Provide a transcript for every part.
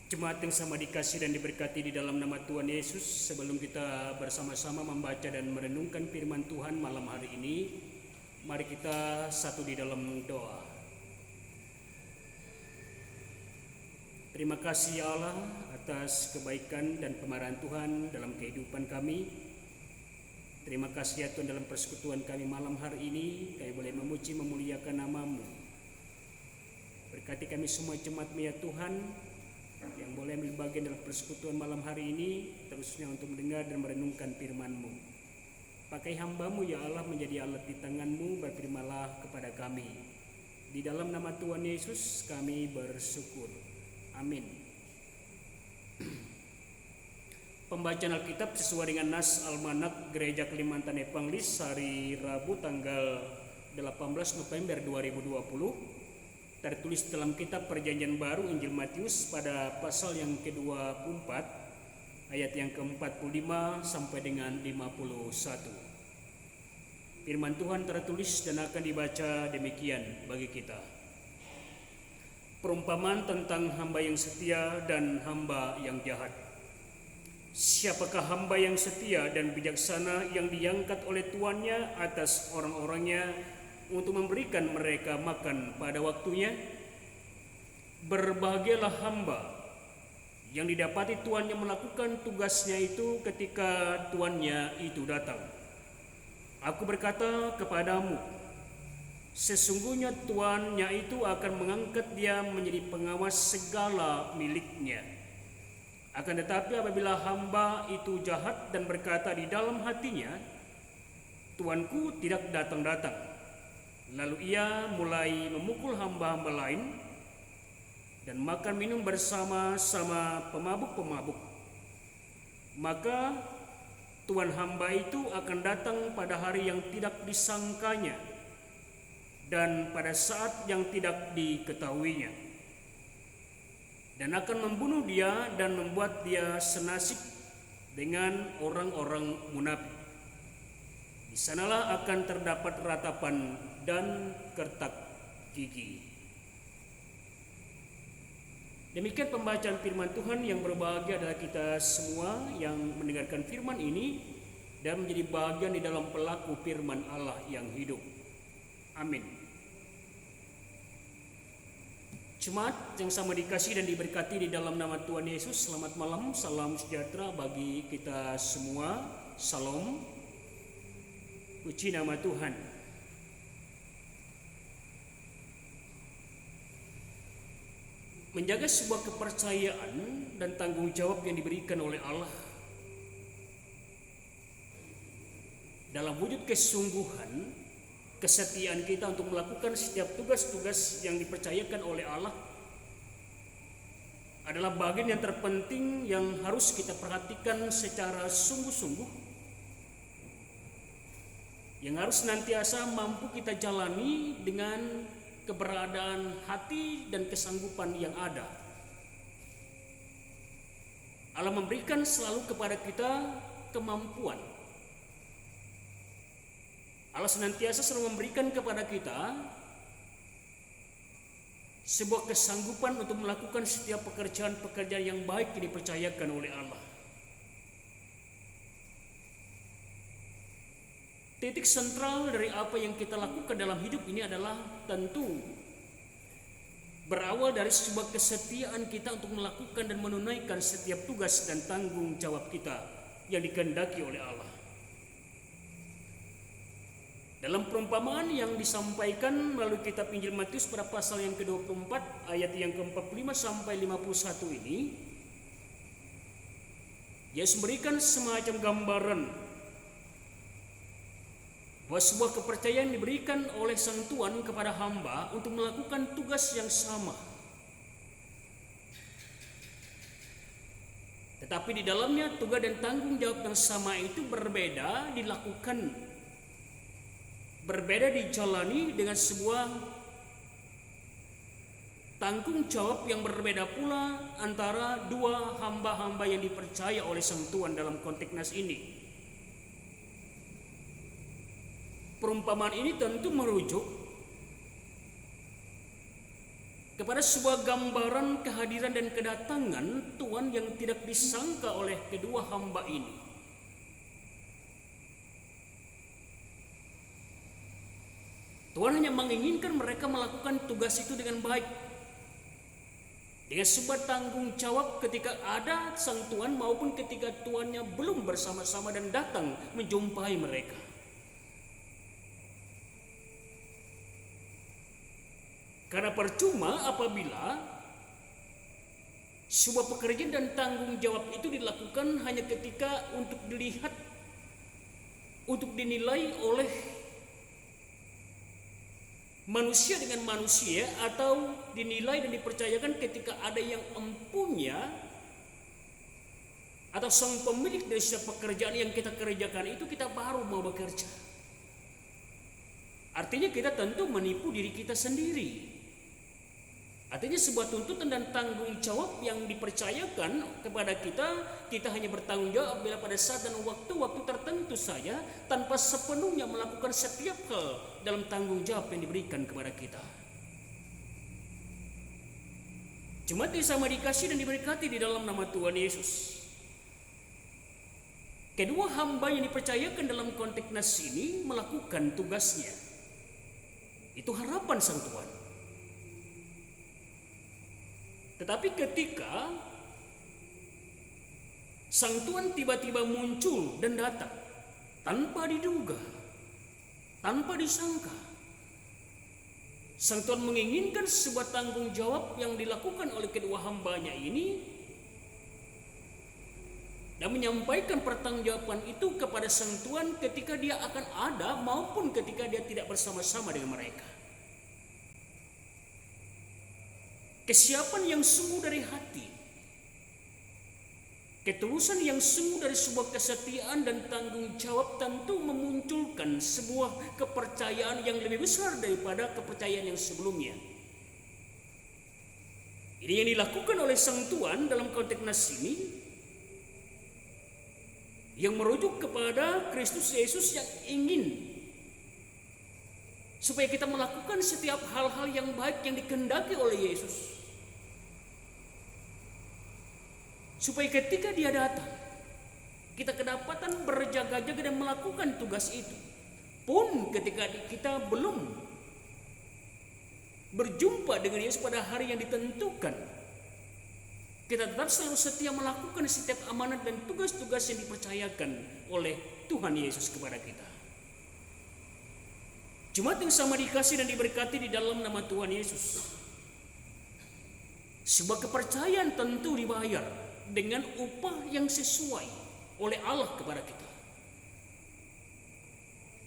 Jemaat yang sama dikasih dan diberkati di dalam nama Tuhan Yesus, sebelum kita bersama-sama membaca dan merenungkan firman Tuhan malam hari ini, mari kita satu di dalam doa. Terima kasih ya Allah atas kebaikan dan kemurahan Tuhan dalam kehidupan kami. Terima kasih ya Tuhan, dalam persekutuan kami malam hari ini kami boleh memuji memuliakan nama-Mu. Berkati kami semua jemaat-Mu ya Tuhan, yang boleh ambil bagian dalam persekutuan malam hari ini, terusnya untuk mendengar dan merenungkan firman-Mu. Pakai hamba-Mu ya Allah menjadi alat di tangan-Mu, berfirmanlah kepada kami. Di dalam nama Tuhan Yesus kami bersyukur. Amin. Pembacaan Alkitab sesuai dengan nas Almanak Gereja Kalimantan Evangelis hari Rabu tanggal 18 November 2020. Tertulis dalam kitab Perjanjian Baru Injil Matius pada pasal yang ke-24 ayat yang ke-45 sampai dengan 51. Firman Tuhan tertulis dan akan dibaca demikian bagi kita. Perumpamaan tentang hamba yang setia dan hamba yang jahat. Siapakah hamba yang setia dan bijaksana yang diangkat oleh tuannya atas orang-orangnya untuk memberikan mereka makan pada waktunya? Berbahagialah hamba yang didapati tuannya melakukan tugasnya itu ketika tuannya itu datang. Aku berkata kepadamu, sesungguhnya tuannya itu akan mengangkat dia menjadi pengawas segala miliknya. Akan tetapi apabila hamba itu jahat dan berkata di dalam hatinya, tuanku tidak datang-datang, lalu ia mulai memukul hamba-hamba lain dan makan minum bersama-sama pemabuk-pemabuk, maka tuan hamba itu akan datang pada hari yang tidak disangkanya dan pada saat yang tidak diketahuinya, dan akan membunuh dia dan membuat dia senasib dengan orang-orang munafik. Di sanalah akan terdapat ratapan dan kertak gigi. Demikian pembacaan firman Tuhan. Yang berbahagia adalah kita semua yang mendengarkan firman ini dan menjadi bagian di dalam pelaku firman Allah yang hidup. Amin. Jemaat yang sama dikasih dan diberkati di dalam nama Tuhan Yesus, selamat malam, salam sejahtera bagi kita semua. Salam. Puji nama Tuhan. Menjaga sebuah kepercayaan dan tanggung jawab yang diberikan oleh Allah dalam wujud kesungguhan, kesetiaan kita untuk melakukan setiap tugas-tugas yang dipercayakan oleh Allah adalah bagian yang terpenting yang harus kita perhatikan secara sungguh-sungguh, yang harus senantiasa mampu kita jalani dengan keberadaan hati dan kesanggupan yang ada. Allah memberikan selalu kepada kita kemampuan. Allah senantiasa selalu memberikan kepada kita sebuah kesanggupan untuk melakukan setiap pekerjaan-pekerjaan yang baik yang dipercayakan oleh Allah. Titik sentral dari apa yang kita lakukan dalam hidup ini adalah tentu berawal dari sebuah kesetiaan kita untuk melakukan dan menunaikan setiap tugas dan tanggung jawab kita yang dikehendaki oleh Allah. Dalam perumpamaan yang disampaikan melalui kitab Injil Matius pada pasal yang ke-24 ayat yang ke-45 sampai 51 ini, Yesus memberikan semacam gambaran bahwa sebuah kepercayaan diberikan oleh sang tuan kepada hamba untuk melakukan tugas yang sama. Tetapi di dalamnya tugas dan tanggung jawab yang sama itu berbeda dilakukan, berbeda dijalani dengan sebuah tanggung jawab yang berbeda pula antara dua hamba-hamba yang dipercaya oleh sang tuan dalam konteks nas ini. Perumpamaan ini tentu merujuk kepada sebuah gambaran kehadiran dan kedatangan Tuhan yang tidak disangka oleh kedua hamba ini. Tuhan hanya menginginkan mereka melakukan tugas itu dengan baik, dengan sebuah tanggung jawab ketika ada sang Tuhan maupun ketika tuannya belum bersama-sama dan datang menjumpai mereka. Karena percuma apabila sebuah pekerjaan dan tanggung jawab itu dilakukan hanya ketika untuk dilihat, untuk dinilai oleh manusia dengan manusia, atau dinilai dan dipercayakan ketika ada yang empunya atau sang pemilik dari setiap pekerjaan yang kita kerjakan itu kita baru mau bekerja. Artinya kita tentu menipu diri kita sendiri. Artinya sebuah tuntutan dan tanggung jawab yang dipercayakan kepada kita, kita hanya bertanggung jawab bila pada saat dan waktu-waktu tertentu saja, tanpa sepenuhnya melakukan setiap hal dalam tanggung jawab yang diberikan kepada kita. Jemaat yang sama dikasih dan diberkati di dalam nama Tuhan Yesus. Kedua hamba yang dipercayakan dalam konteks nas ini melakukan tugasnya. Itu harapan sang Tuhan. Tetapi ketika sang Tuhan tiba-tiba muncul dan datang tanpa diduga, tanpa disangka, sang Tuhan menginginkan sebuah tanggung jawab yang dilakukan oleh kedua hambanya ini dan menyampaikan pertanggungjawaban itu kepada sang Tuhan ketika dia akan ada maupun ketika dia tidak bersama-sama dengan mereka. Kesiapan yang sungguh dari hati, ketulusan yang sungguh dari sebuah kesetiaan dan tanggung jawab tentu memunculkan sebuah kepercayaan yang lebih besar daripada kepercayaan yang sebelumnya. Ini yang dilakukan oleh sang Tuhan dalam konteks nas ini, yang merujuk kepada Kristus Yesus yang ingin supaya kita melakukan setiap hal-hal yang baik yang dikehendaki oleh Yesus. Supaya ketika dia datang, kita kedapatan berjaga-jaga dan melakukan tugas itu. Pun ketika kita belum berjumpa dengan Yesus pada hari yang ditentukan, kita tetap selalu setia melakukan setiap amanat dan tugas-tugas yang dipercayakan oleh Tuhan Yesus kepada kita. Jemaat yang sama dikasih dan diberkati di dalam nama Tuhan Yesus. Sebuah kepercayaan tentu dibayar dengan upah yang sesuai oleh Allah kepada kita.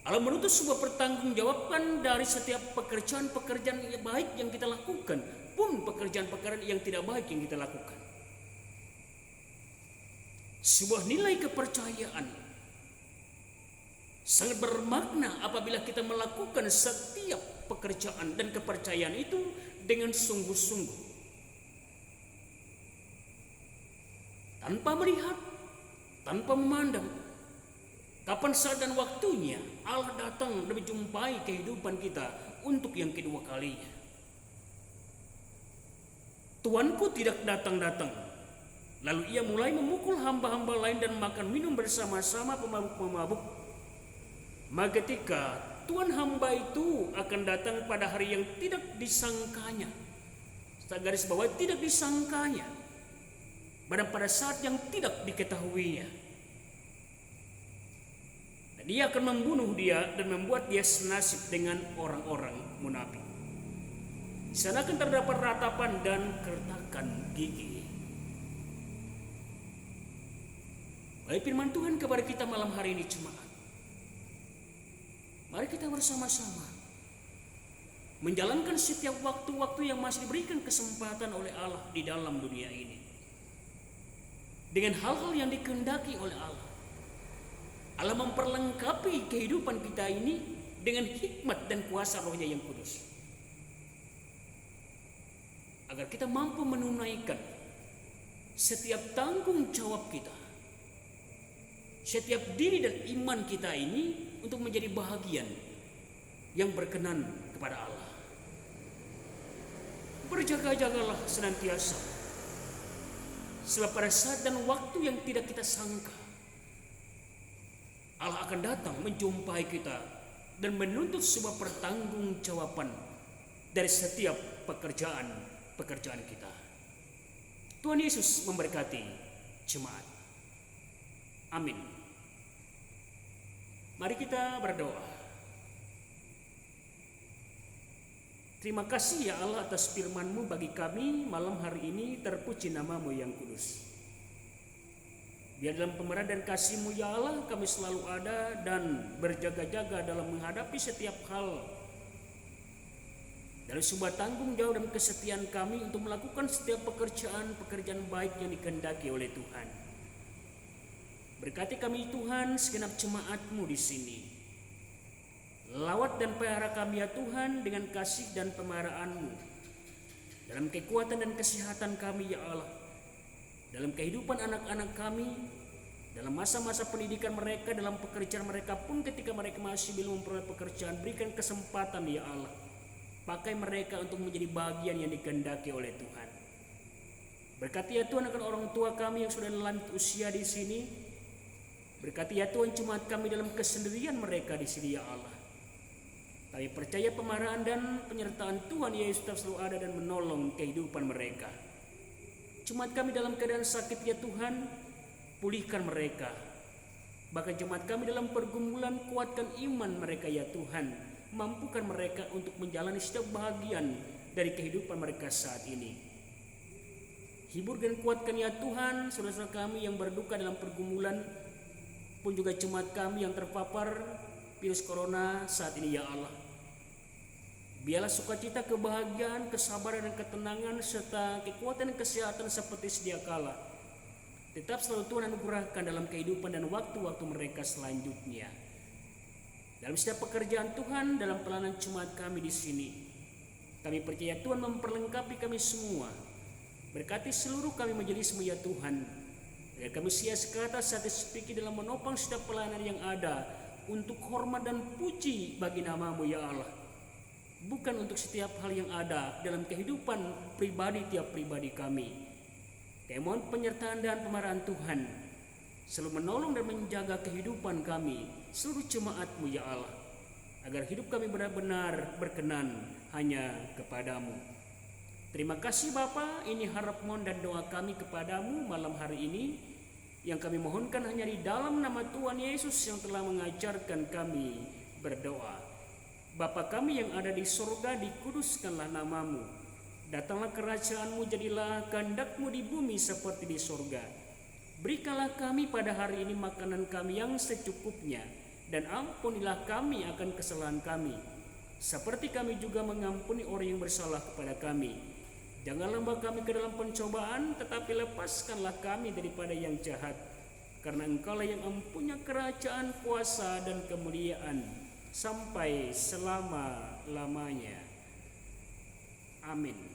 Allah menuntut sebuah pertanggungjawaban dari setiap pekerjaan-pekerjaan yang baik yang kita lakukan, pun pekerjaan-pekerjaan yang tidak baik yang kita lakukan. Sebuah nilai kepercayaan sangat bermakna apabila kita melakukan setiap pekerjaan dan kepercayaan itu dengan sungguh-sungguh, tanpa melihat, tanpa memandang kapan saat dan waktunya Allah datang dan menjumpai kehidupan kita untuk yang kedua kalinya. Tuanku tidak datang-datang, lalu ia mulai memukul hamba-hamba lain dan makan minum bersama-sama pemabuk-pemabuk. Maka ketika Tuhan hamba itu akan datang pada hari yang tidak disangkanya, saya garis bawah tidak disangkanya, pada saat yang tidak diketahuinya. Dan dia akan membunuh dia dan membuat dia senasib dengan orang-orang munafik. Di sana akan terdapat ratapan dan kertakan gigi. Baik firman Tuhan kepada kita malam hari ini jemaat. Mari kita bersama-sama menjalankan setiap waktu-waktu yang masih diberikan kesempatan oleh Allah di dalam dunia ini, dengan hal-hal yang dikehendaki oleh Allah. Allah memperlengkapi kehidupan kita ini dengan hikmat dan kuasa Roh-Nya yang kudus, agar kita mampu menunaikan setiap tanggung jawab kita, setiap diri dan iman kita ini untuk menjadi bahagian yang berkenan kepada Allah. Berjaga-jagalah senantiasa, sebab pada saat dan waktu yang tidak kita sangka, Allah akan datang menjumpai kita dan menuntut sebuah pertanggungjawaban dari setiap pekerjaan kita. Tuhan Yesus memberkati jemaat. Amin. Mari kita berdoa. Terima kasih ya Allah atas firman-Mu bagi kami malam hari ini, terpuji nama-Mu yang kudus. Biar dalam pemerahan dan kasih-Mu ya Allah kami selalu ada dan berjaga-jaga dalam menghadapi setiap hal. Dari sebuah tanggung jawab dan kesetiaan kami untuk melakukan setiap pekerjaan baik yang dikehendaki oleh Tuhan. Berkati kami Tuhan, segenap jemaat-Mu di sini. Lawat dan pelihara kami ya Tuhan dengan kasih dan pemeliharaan-Mu. Dalam kekuatan dan kesehatan kami ya Allah. Dalam kehidupan anak-anak kami, dalam masa-masa pendidikan mereka, dalam pekerjaan mereka pun ketika mereka masih belum memperoleh pekerjaan, berikan kesempatan ya Allah. Pakai mereka untuk menjadi bagian yang dikehendaki oleh Tuhan. Berkati ya Tuhan akan orang tua kami yang sudah lanjut usia di sini. Berkati ya Tuhan jemaat kami dalam kesendirian mereka di sini ya Allah. Kami percaya pemarahan dan penyertaan Tuhan Yesus tetap selalu ada dan menolong kehidupan mereka. Jemaat kami dalam keadaan sakit ya Tuhan, pulihkan mereka. Bahkan jemaat kami dalam pergumulan, kuatkan iman mereka ya Tuhan. Mampukan mereka untuk menjalani setiap bahagian dari kehidupan mereka saat ini. Hibur dan kuatkan ya Tuhan saudara-saudara kami yang berduka dalam pergumulan, pun juga jemaat kami yang terpapar virus corona saat ini ya Allah. Biarlah sukacita, kebahagiaan, kesabaran dan ketenangan serta kekuatan dan kesehatan seperti sedia kala tetap selalu Tuhan anugerahkan dalam kehidupan dan waktu-waktu mereka selanjutnya. Dalam setiap pekerjaan Tuhan, dalam pelayanan jemaat kami di sini, kami percaya Tuhan memperlengkapi kami semua. Berkati seluruh kami majelis ya Tuhan, agar kami sia sekata saat sepikir dalam menopang setiap pelayanan yang ada untuk hormat dan puji bagi nama-Mu ya Allah. Bukan untuk setiap hal yang ada dalam kehidupan pribadi tiap pribadi kami. Kami mohon penyertaan dan pemeliharaan Tuhan selalu menolong dan menjaga kehidupan kami, seluruh jemaat-Mu ya Allah, agar hidup kami benar-benar berkenan hanya kepadamu. Terima kasih Bapa, ini harap mohon dan doa kami kepadamu malam hari ini, yang kami mohonkan hanya di dalam nama Tuhan Yesus yang telah mengajarkan kami berdoa. Bapa kami yang ada di surga, dikuduskanlah nama-Mu. Datanglah kerajaan-Mu, jadilah kehendak-Mu di bumi seperti di surga. Berikanlah kami pada hari ini makanan kami yang secukupnya, dan ampunilah kami akan kesalahan kami, seperti kami juga mengampuni orang yang bersalah kepada kami. Janganlah membawa kami ke dalam pencobaan, tetapi lepaskanlah kami daripada yang jahat. Karena Engkau-lah yang mempunyai kerajaan, kuasa, dan kemuliaan sampai selama-lamanya. Amin.